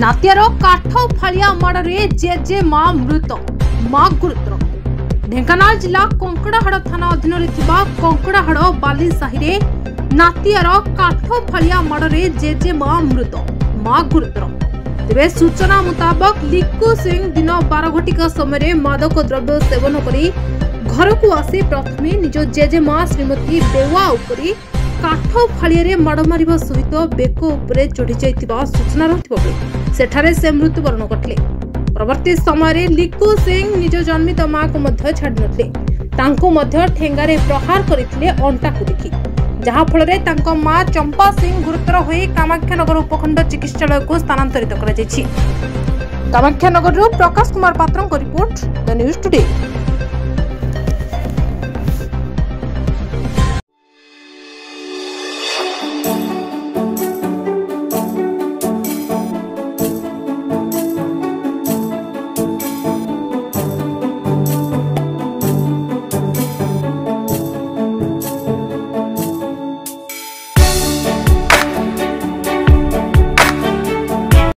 नातियार काठ फाड़िया माड़े जेजे मां मृत मां गुरुतर। ढेंकानाल जिला कंकड़ाहाड़ थाना अधीन कंकड़ाहाड़ बालीसाही नातियार काठ फाड़िया माड़े जेजे मां मृत मां गुरुतर। तेरे सूचना मुताबक लिक्कू सिंह दिन 12 घटिका समय मादक द्रव्य सेवन करी घर को आसी प्रथमे निज जेजेमा श्रीमती बेवा उपरी काठ फाड़िया माड़ मारिबा सहित बेक उपरे चढ़ी जाइतिबा सूचना रहितबा बेले सेठारे से मृत्युवरण करथिले। परवर्ती समय लिक्कू सिंह निज जन्मित मां को मध्य छाड़ी नथिले, तांको मध्य ठेंगारे प्रहार करथिले अंटा को देखि, जहा फल तांको मां चंपा सिंह गुरुतर होई कामाख्यानगर उपखंड चिकित्सालय को स्थानांतरित करा जायछि। कामाख्यानगर प्रकाश कुमार पात्र रिपोर्ट द न्यूज टुडे।